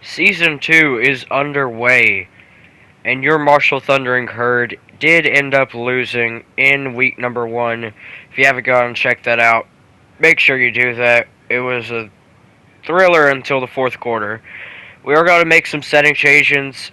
Season 2 is underway, and your Marshall Thundering Herd did end up losing in week number 1. If you haven't gone and checked that out, make sure you do that. It was a thriller until the fourth quarter. We are going to make some setting changes,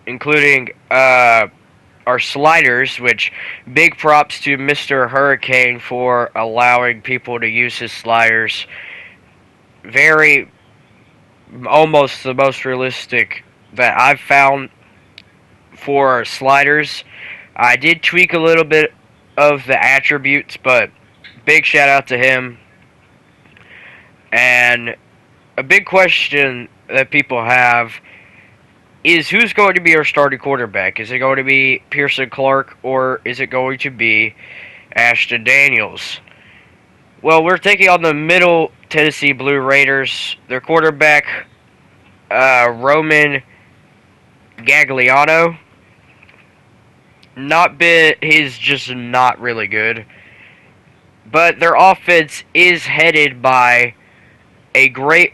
including our sliders, which big props to Mr. Hurricane for allowing people to use his sliders. Very almost the most realistic that I've found for sliders. I did tweak a little bit of the attributes, but big shout out to him. And a big question that people have is who's going to be our starting quarterback? Is it going to be Pearson Clark or is it going to be Ashton Daniels? Well, we're taking on the Middle Tennessee Blue Raiders. Their quarterback, Roman Gagliano, he's just not really good. But their offense is headed by a great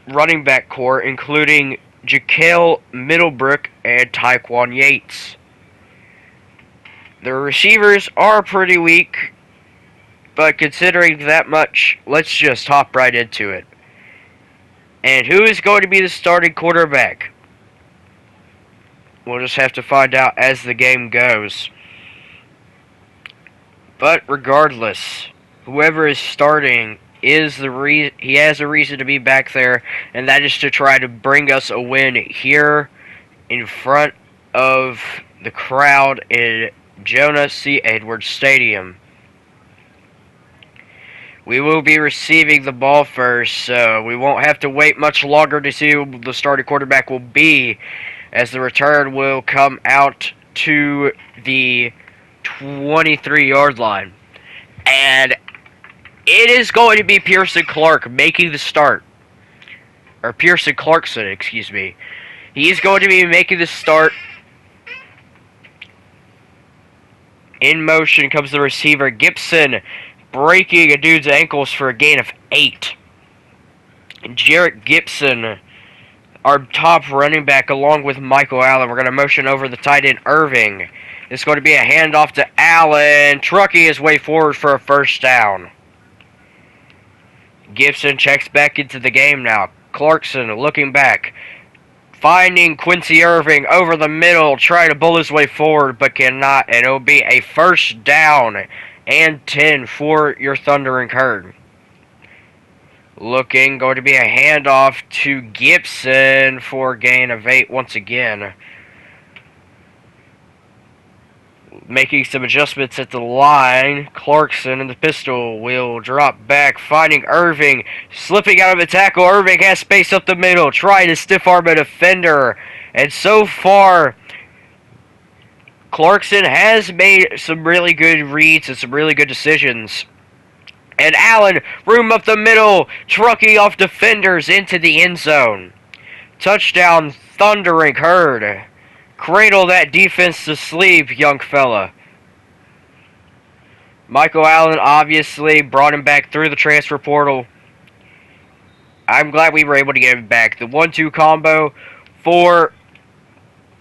running back core, including Jaquel Middlebrook and Tyquan Yates. Their receivers are pretty weak, but considering that much, let's just hop right into it. And who is going to be the starting quarterback? We'll just have to find out as the game goes. But regardless, whoever is starting he has a reason to be back there, and that is to try to bring us a win here in front of the crowd in Jonah C. Edwards Stadium. We will be receiving the ball first, so we won't have to wait much longer to see who the starting quarterback will be, as the return will come out to the 23-yard line. And it is going to be Pearson Clark making the start. Or Pearson Clarkson, excuse me. He is going to be making the start. In motion comes the receiver, Gibson, breaking a dude's ankles for a gain of 8. And Jarrett Gibson, our top running back, along with Michael Allen. We're going to motion over the tight end, Irving. It's going to be a handoff to Allen, trucking his way forward for a first down. Gibson checks back into the game now. Clarkson looking back, finding Quincy Irving over the middle, trying to bull his way forward, but cannot, and it'll be a first down and 10 for your Thundering Herd. Going to be a handoff to Gibson for a gain of 8 once again. Making some adjustments at the line. Clarkson and the pistol will drop back, finding Irving, slipping out of the tackle. Irving has space up the middle, trying to stiff arm a defender. And so far, Clarkson has made some really good reads and some really good decisions. And Allen, room up the middle, trucking off defenders into the end zone. Touchdown, Thundering Herd. Cradle that defense to sleep, young fella. Michael Allen obviously brought him back through the transfer portal. I'm glad we were able to get him back. The 1-2 combo for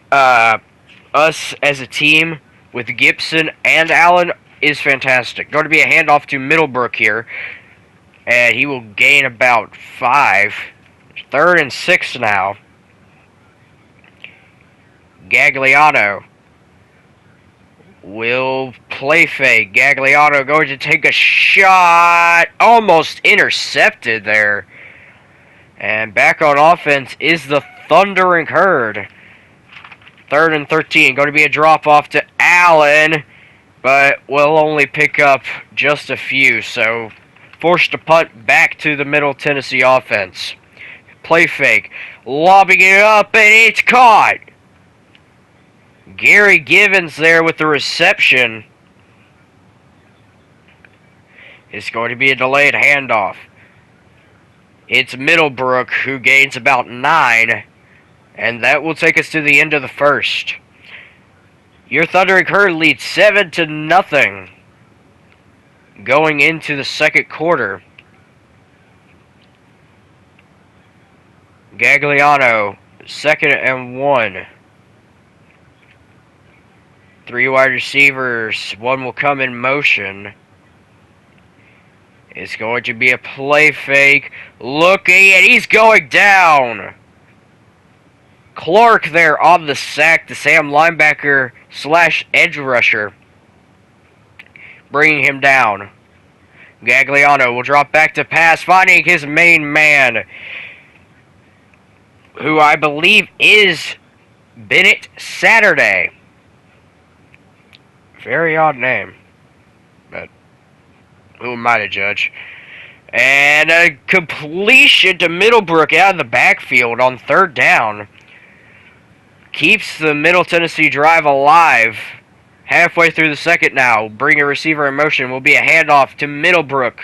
us as a team with Gibson and Allen is fantastic. Going to be a handoff to Middlebrook here. And he will gain about 5. 3rd and 6 now. Gagliano will play fake. Gagliano going to take a shot. Almost intercepted there. And back on offense is the Thundering Herd. 3rd and 13. Going to be a drop off to Allen. But we'll only pick up just a few. So forced to punt back to the Middle Tennessee offense. Play fake. Lobbing it up and it's caught. Gary Givens there with the reception. It's going to be a delayed handoff. It's Middlebrook who gains about 9. And that will take us to the end of the first. Your Thundering Herd leads 7-0 going into the second quarter. Gagliano, 2nd and 1. 3 wide receivers. One will come in motion. It's going to be a play fake. Looking, and he's going down. Clark there on the sack, the Sam linebacker / edge rusher, bringing him down. Gagliano will drop back to pass, finding his main man, who I believe is Bennett Saturday. Very odd name, but who am I to judge? And a completion to Middlebrook out of the backfield on 3rd down. Keeps the Middle Tennessee drive alive. Halfway through the 2nd now. Bring a receiver in motion. Will be a handoff to Middlebrook.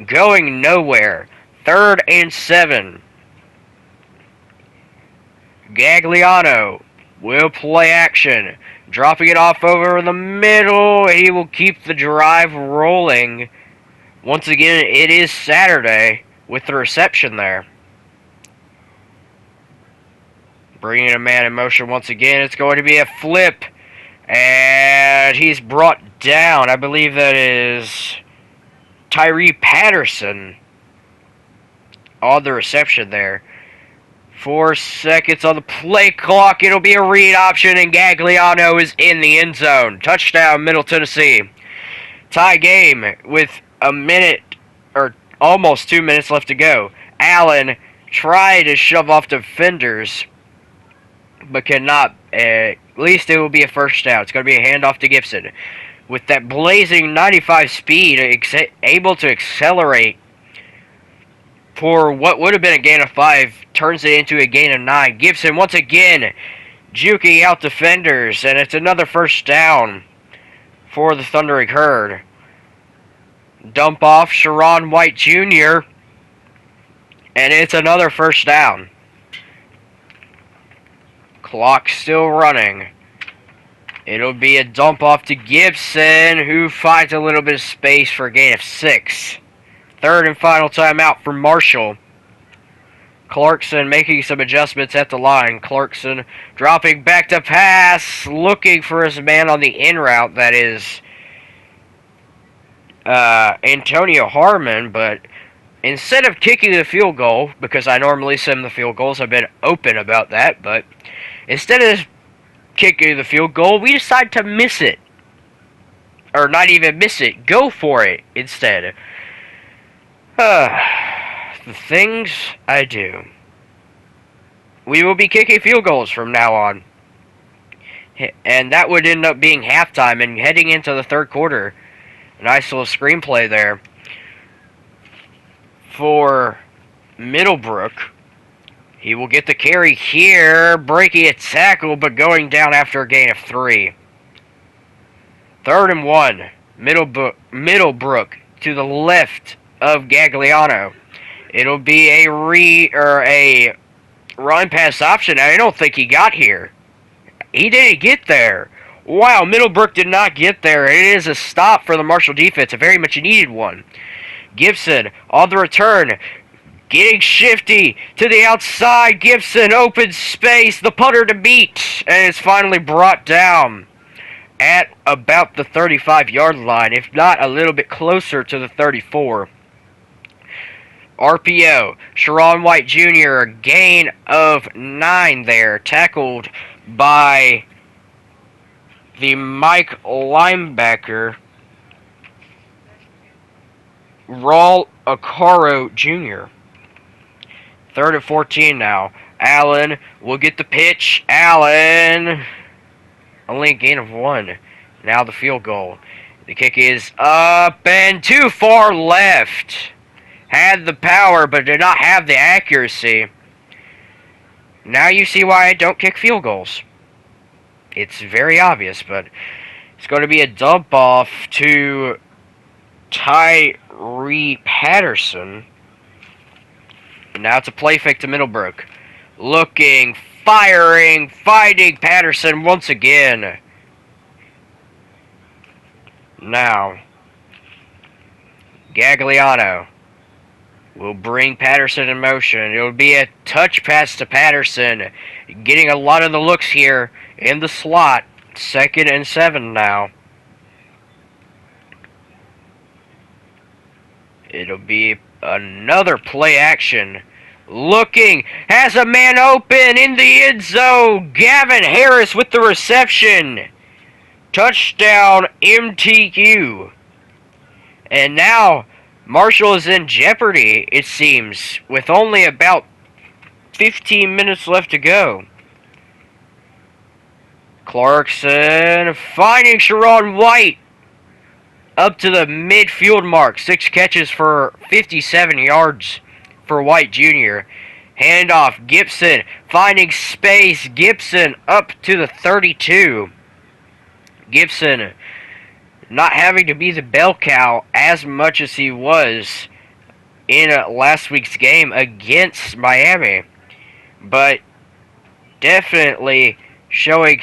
Going nowhere. 3rd and 7. Gagliano will play action. Dropping it off over the middle. He will keep the drive rolling. Once again, it is Saturday with the reception there. Bringing a man in motion once again. It's going to be a flip. And he's brought down. I believe that is Tyree Patterson on the reception there. 4 seconds on the play clock. It'll be a read option, and Gagliano is in the end zone. Touchdown, Middle Tennessee. Tie game with a minute or almost 2 minutes left to go. Allen tried to shove off defenders, but cannot. At least it will be a first down. It's going to be a handoff to Gibson. With that blazing 95 speed, able to accelerate for what would have been a gain of 5, turns it into a gain of 9. Gibson once again juking out defenders, and it's another first down for the Thundering Herd. Dump off Sharon White Jr., and it's another first down. Clock still running. It'll be a dump off to Gibson, who finds a little bit of space for a gain of 6. 3rd and final timeout for Marshall. Clarkson making some adjustments at the line. Clarkson dropping back to pass, looking for his man on the in route. That is Antonio Harmon, but instead of kicking the field goal, because I normally send the field goals, I've been open about that, but instead of kicking the field goal, we decide to miss it. Or not even miss it, go for it instead. The things I do. We will be kicking field goals from now on. And that would end up being halftime and heading into the 3rd quarter. A nice little screenplay there for Middlebrook. He will get the carry here, breaking a tackle, but going down after a gain of 3. 3rd and 1. Middlebrook to the left of Gagliano. It'll be a run pass option. I don't think he got here. He didn't get there. Wow, Middlebrook did not get there. It is a stop for the Marshall defense, a very much needed one. Gibson on the return, getting shifty to the outside. Gibson, open space, the punter to beat, and it's finally brought down at about the 35-yard line, if not a little bit closer to the 34. RPO, Sharon White Jr., a gain of 9 there, tackled by the Mike linebacker, Raul Acaro Jr. 3rd and 14 now. Allen will get the pitch. Allen, only a gain of 1. Now the field goal. The kick is up and too far left. Had the power, but did not have the accuracy. Now you see why I don't kick field goals. It's very obvious, but it's going to be a dump off to Tyree Patterson. And now it's a play fake to Middlebrook. Looking, firing, finding Patterson once again. Now, Gagliano will bring Patterson in motion. It'll be a touch pass to Patterson, getting a lot of the looks here in the slot. 2nd and 7 now. It'll be another play action. Looking, has a man open in the end zone. Gavin Harris with the reception. Touchdown MTQ. And now Marshall is in jeopardy, it seems, with only about 15 minutes left to go. Clarkson finding Sharon White up to the midfield mark. 6 catches for 57 yards for White Jr. Handoff, Gibson finding space. Gibson up to the 32. Gibson not having to be the bell cow as much as he was in last week's game against Miami, but definitely showing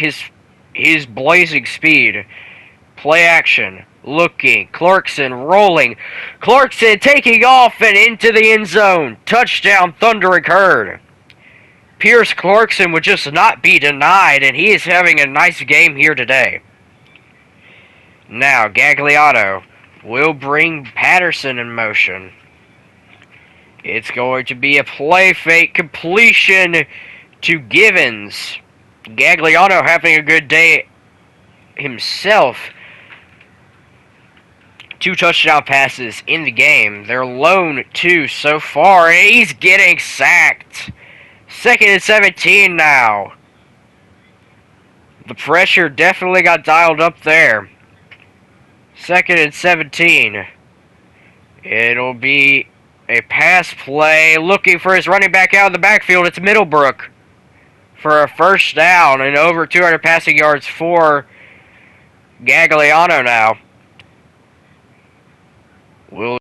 his blazing speed. Play action, looking, Clarkson rolling, Clarkson taking off and into the end zone. Touchdown Thundering Herd. Pierce Clarkson would just not be denied, and he is having a nice game here today. Now, Gagliardo will bring Patterson in motion. It's going to be a play fake completion to Givens. Gagliardo having a good day himself. 2 touchdown passes in the game. Their lone 2 so far, and he's getting sacked. 2nd and 17 now. The pressure definitely got dialed up there. 2nd and 17. It'll be a pass play. Looking for his running back out of the backfield. It's Middlebrook for a first down and over 200 passing yards for Gagliano now. Will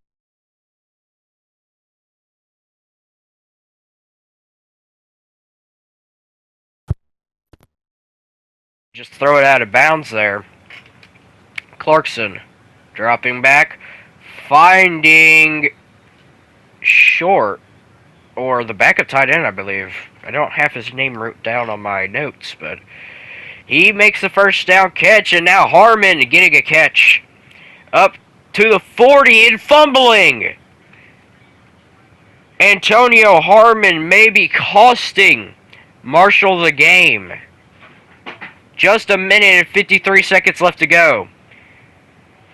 just throw it out of bounds there. Clarkson dropping back, finding Short, or the backup tight end, I believe. I don't have his name wrote down on my notes, but he makes the first down catch, and now Harmon getting a catch up to the 40 and fumbling. Antonio Harmon may be costing Marshall the game. Just a minute and 53 seconds left to go.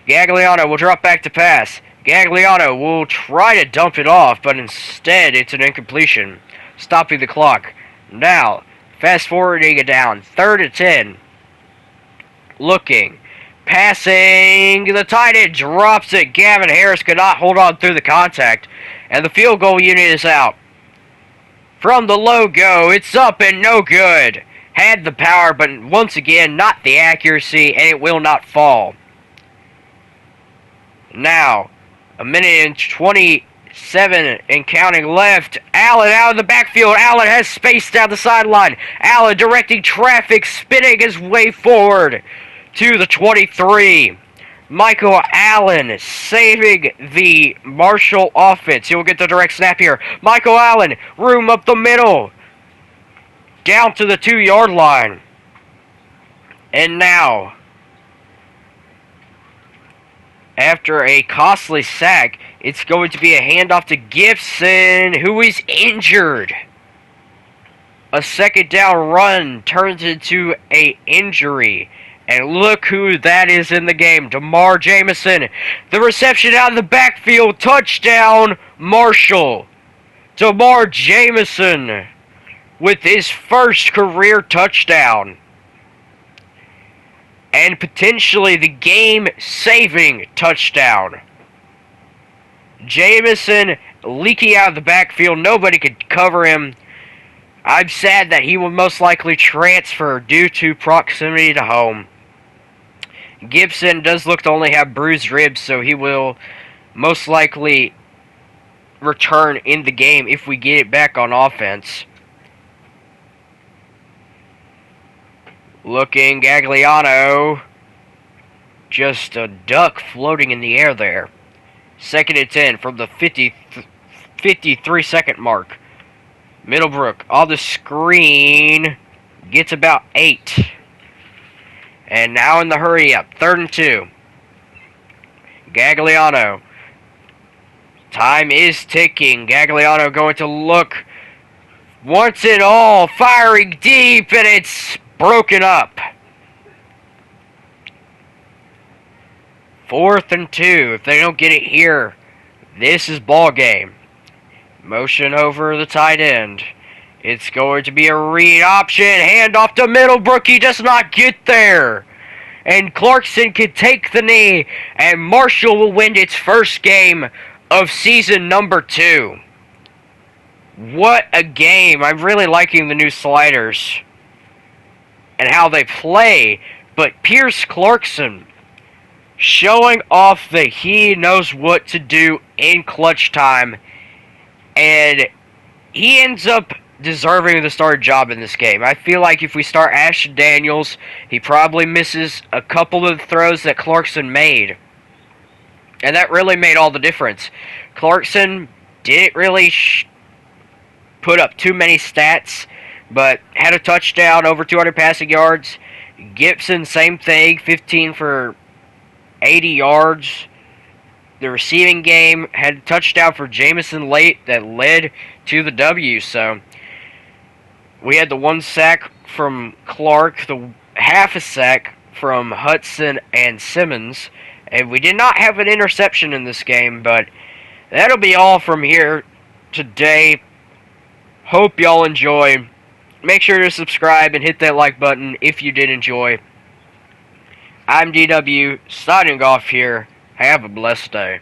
Gagliano will drop back to pass. Gagliano will try to dump it off, but instead it's an incompletion, stopping the clock. Now, fast forwarding it down, 3rd and 10. Looking, passing, the tight end drops it. Gavin Harris could not hold on through the contact, and the field goal unit is out. From the logo, it's up and no good. Had the power, but once again, not the accuracy, and it will not fall. Now, a minute and 27 and counting left. Allen out of the backfield. Allen has space down the sideline. Allen directing traffic, spinning his way forward to the 23. Michael Allen saving the Marshall offense. He'll get the direct snap here. Michael Allen, room up the middle. Down to the 2-yard line. And now, after a costly sack, it's going to be a handoff to Gibson, who is injured. A 2nd down run turns into an injury. And look who that is in the game. DeMar Jamison. The reception out of the backfield. Touchdown, Marshall. DeMar Jamison with his first career touchdown. And potentially the game-saving touchdown. Jamison leaking out of the backfield. Nobody could cover him. I'm sad that he will most likely transfer due to proximity to home. Gibson does look to only have bruised ribs, so he will most likely return in the game if we get it back on offense. Looking, Gagliano. Just a duck floating in the air there. 2nd and 10 from the 53-second mark. Middlebrook on the screen gets about 8. And now in the hurry up, 3rd and 2. Gagliano. Time is ticking. Gagliano going to look once and all, firing deep, and it's broken up. 4th and 2. If they don't get it here, this is ball game. Motion over the tight end. It's going to be a read option. Hand off to Middlebrook. He does not get there. And Clarkson can take the knee. And Marshall will win its first game of season number 2. What a game. I'm really liking the new sliders and how they play. But Pierce Clarkson showing off that he knows what to do in clutch time. And he ends up deserving the start job in this game. I feel like if we start Ashton Daniels, he probably misses a couple of throws that Clarkson made. And that really made all the difference. Clarkson didn't really put up too many stats, but had a touchdown, over 200 passing yards. Gibson, same thing, 15 for 80 yards. The receiving game had a touchdown for Jamison late that led to the W. So we had the 1 sack from Clark, the half a sack from Hudson and Simmons, and we did not have an interception in this game. But that'll be all from here today. Hope y'all enjoy. Make sure to subscribe and hit that like button if you did enjoy. I'm DW, signing off here. Have a blessed day.